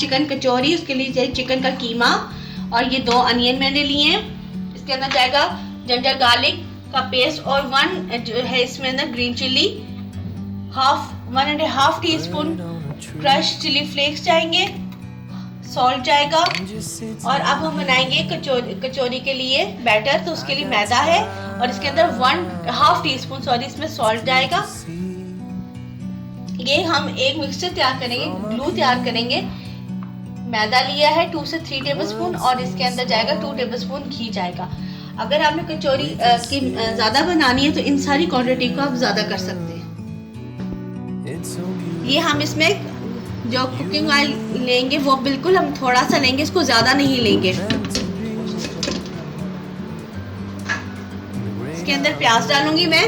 Chicken कचौरी, उसके लिए चाहिए चिकन का कीमा और ये 2 अनियन मैंने लिए हैं। इसके अंदर जाएगा जिंजर गार्लिक का पेस्ट और 1 जो है इसमें अंदर green chilli, 1.5 teaspoon crush chilli flakes जाएंगे, सॉल्ट जाएगा। और अब हम बनाएंगे कचौरी के लिए बैटर, तो उसके लिए मैदा है और इसके अंदर 1/2 टीस्पून इसमें सॉल्ट जाएगा। ये हम एक मिक्सचर तैयार करेंगे, ग्लू तैयार करेंगे। मैदा लिया है 2 से 3 टेबलस्पून और इसके अंदर जाएगा 2 टेबलस्पून घी जाएगा। अगर आपने कचौरी की ज़्यादा बनानी है तो इन सारी क्वांटिटी को आप ज़्यादा कर सकते हैं। ये हम इसमें जो कुकिंग ऑयल लेंगे वो बिल्कुल हम थोड़ा सा लेंगे, इसको ज़्यादा नहीं लेंगे। इसके अंदर प्याज डालूंगी मैं।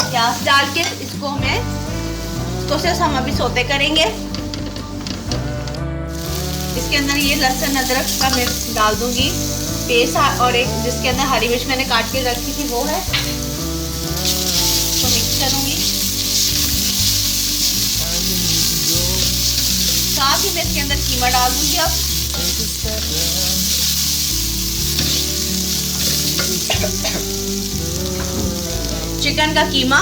प्याज डाल के इसको सिर्फ हम अभी सोते करेंगे। इसके अंदर ये लहसुन अदरक का मिर्च डाल दूंगी पेस्ट, और एक जिसके अंदर हरी मिर्च मैंने काट के रखी थी वो है, तो मिक्स करूंगी। साथ ही मैं इसके अंदर कीमा डाल दूंगी। अब चिकन का कीमा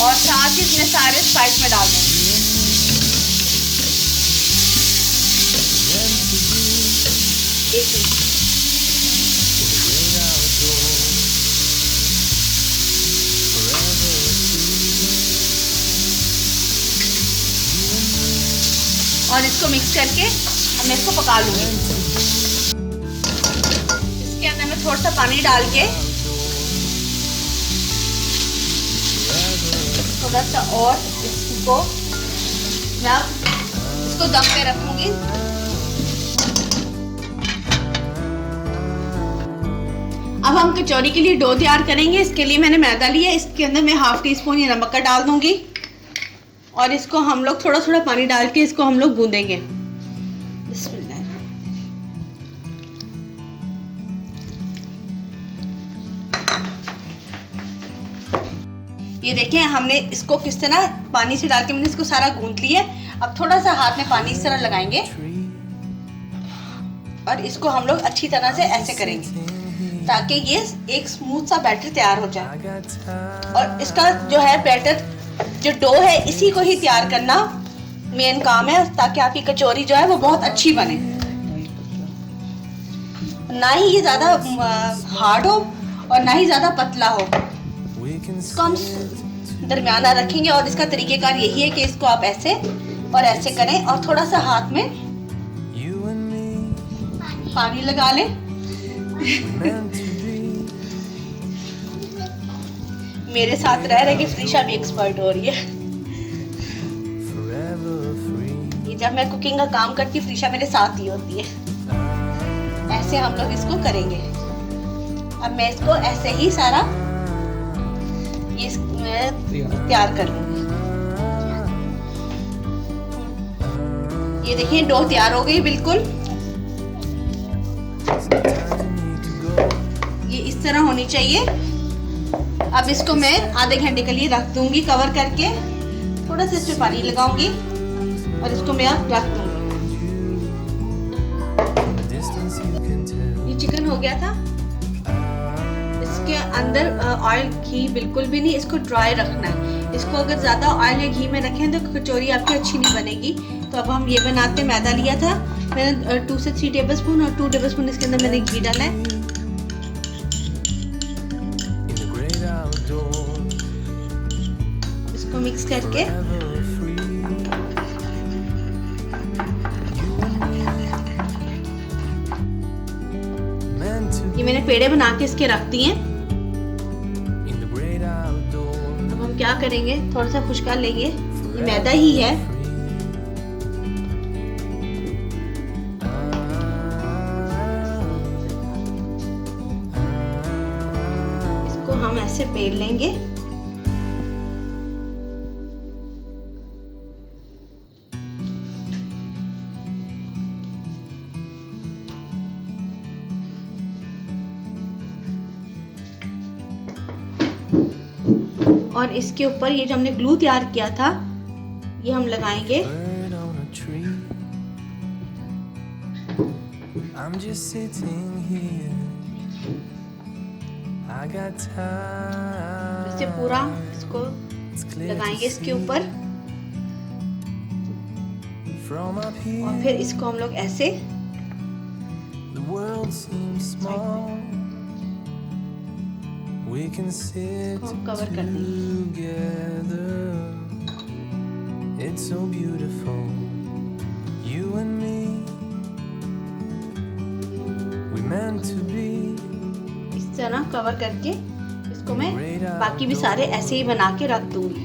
और साथ ही इसमें सारे स्पाइस में डाल दूंगी। और इसको मिक्स करके मैं इसको पका लूंगी। इसके अंदर मैं थोड़ा सा पानी डाल के थोड़ा सा और इसको दम पे रखूंगी। अब हम कचौरी के लिए डो तैयार करेंगे। इसके लिए मैंने मैदा लिया, इसके अंदर मैं 1/2 टीस्पून ये नमक का डाल दूंगी और इसको हम लोग थोड़ा थोड़ा पानी डाल के इसको हम लोग गूंदेंगे। बिस्मिल्लाह। ये देखें हमने इसको किस तरह पानी से डाल के मैंने इसको सारा गूंद लिया। अब थोड़ा सा हाथ में पानी इस तरह लगाएंगे और इसको हम लोग अच्छी तरह से ऐसे करेंगे ताकि ये एक स्मूथ सा बैटर तैयार हो जाए। और इसका जो है बैटर जो डो है इसी को ही तैयार करना मेन काम है, ताकि आपकी कचौरी जो है वो बहुत अच्छी बने। ना ही ये ज़्यादा हार्ड हो और ना ही ज़्यादा पतला हो, इसको हम दरमियाना रखेंगे। और इसका तरीकेकार यही है कि इसको आप ऐसे और ऐसे करें और थोड़ा सा हाथ में पानी लगा लें। मेरे साथ रह रहे कि फ्रीशा भी एक्सपर्ट हो रही है। ये जब मैं कुकिंग का काम करती फ्रीशा मेरे साथ ही होती है। ऐसे हम लोग इसको करेंगे। अब मैं इसको ऐसे ही सारा ये तैयार कर लूंगी। ये देखिए डो तैयार हो गई बिल्कुल। ये इस तरह होनी चाहिए। अब इसको मैं आधे घंटे के लिए रख दूंगी कवर करके। थोड़ा सा इसमें पानी लगाऊंगी और इसको मैं अब रख दूंगी। ये चिकन हो गया था। इसके अंदर ऑयल घी बिल्कुल भी नहीं, इसको ड्राई रखना है। इसको अगर ज़्यादा ऑयल या घी में रखें तो कचौरी आपकी अच्छी नहीं बनेगी। तो अब हम ये बनाते। मैदा लिया था मैंने 2 से 3 टेबलस्पून और 2 टेबलस्पून इसके अंदर मैंने घी डाला है। इसको मिक्स करके ये मैंने पेड़े बना के इसके रख दिए। अब हम क्या करेंगे, थोड़ा सा खुशका लेंगे, ये मैदा ही है। इसको हम ऐसे बेल लेंगे। और इसके ऊपर ये जो हमने ग्लू तैयार किया था ये हम लगाएंगे। इसे पूरा इसको लगाएंगे इसके ऊपर और फिर इसको हम लोग ऐसे कवर कर देंगे। It's so beautiful, you and me, we meant to be। इस तरह कवर करके इसको मैं बाकी भी सारे ऐसे ही बना के रख दूंगी।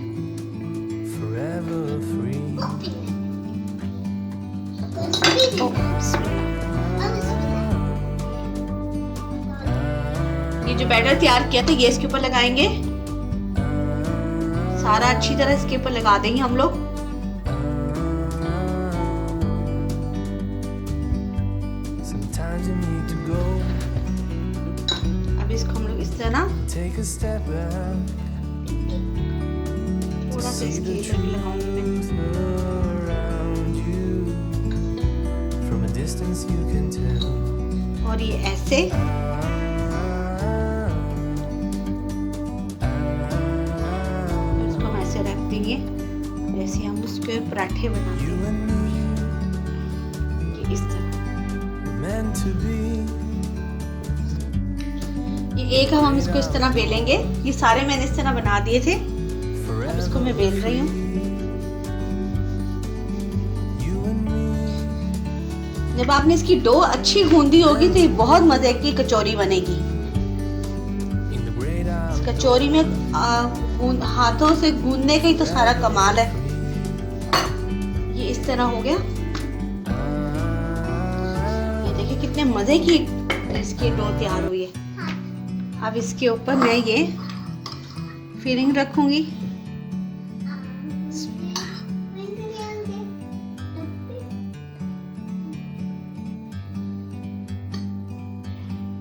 Forever free। ये जो बैटर तैयार किया था ये इसके ऊपर लगाएंगे, सारा अच्छी तरह इसके ऊपर लगा देंगे हम लोग। अब इसको हम लोग इस तरह थोड़ा सा इसके इधर लगाऊंगी और ये ऐसे इसको हम ऐसे रख देंगे जैसे हम उसके पराठे बनाते हैं। इस तरह ये एक हम इसको इस तरह बेलेंगे। ये सारे मैंने इस तरह बना दिए थे, अब इसको मैं बेल रही हूँ। जब आपने इसकी डो अच्छी गूंदी होगी तो ये बहुत मजे की कचौरी बनेगी। इस कचौरी में हाथों से गूंदने का ही तो सारा कमाल है। ये इस तरह हो गया। ये देखिए कितने मजे की इसकी डो तैयार हुई है। अब इसके ऊपर मैं ये फिलिंग रखूंगी।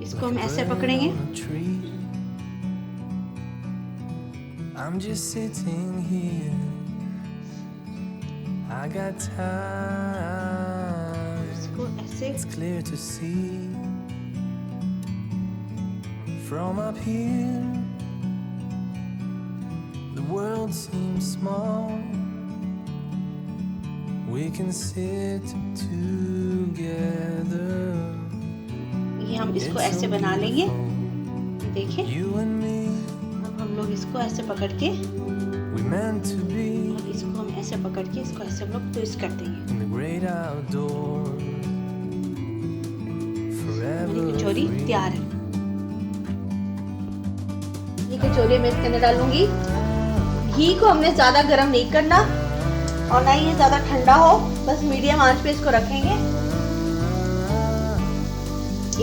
इसको हम ऐसे पकड़ेंगे। I'm just sitting here. I got time. इसको ऐसे It's clear to see from up here. The world seems small. We can sit together. ये हम इसको ऐसे बना लेंगे। देखिए अब हम लोग इसको ऐसे पकड़ के और इसको हम ऐसे पकड़ के इसको ऐसे हम लोग ट्विस्ट कर देंगे। मेरी कचौरी तैयार है। ये कचौरी मैं इसके अंदर डालूंगी। घी को हमने ज्यादा गर्म नहीं करना और ना ही ये ज्यादा ठंडा हो, बस मीडियम आंच पे इसको रखेंगे।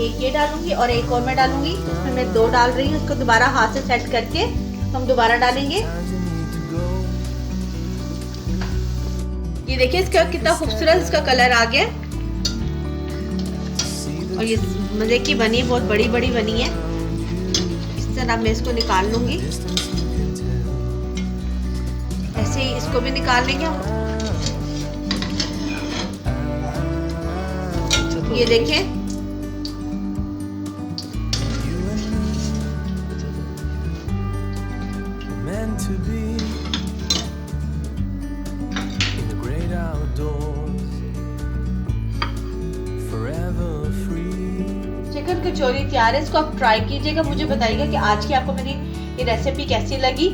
एक ये डालूंगी और एक और मैं डालूंगी। इसमें मैं 2 डाल रही हूँ। इसको दोबारा हाथ से सेट करके हम दोबारा डालेंगे। ये देखिए इसका कितना खूबसूरत इसका कलर आ गया और ये मजे की बनी, बहुत बड़ी बड़ी बनी है। इस तरह मैं इसको निकाल लूंगी। ऐसे ही इसको भी निकाल लेंगे हम। ये देखें to be in the great outdoors, forever free। Chicken kachori तैयार है। इसको आप ट्राई कीजिएगा, मुझे बताइएगा कि आज की आपको मेरी ये रेसिपी कैसी लगी।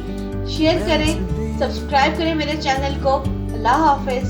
शेयर करें, सब्सक्राइब करें मेरे चैनल को। अल्लाह हाफिज।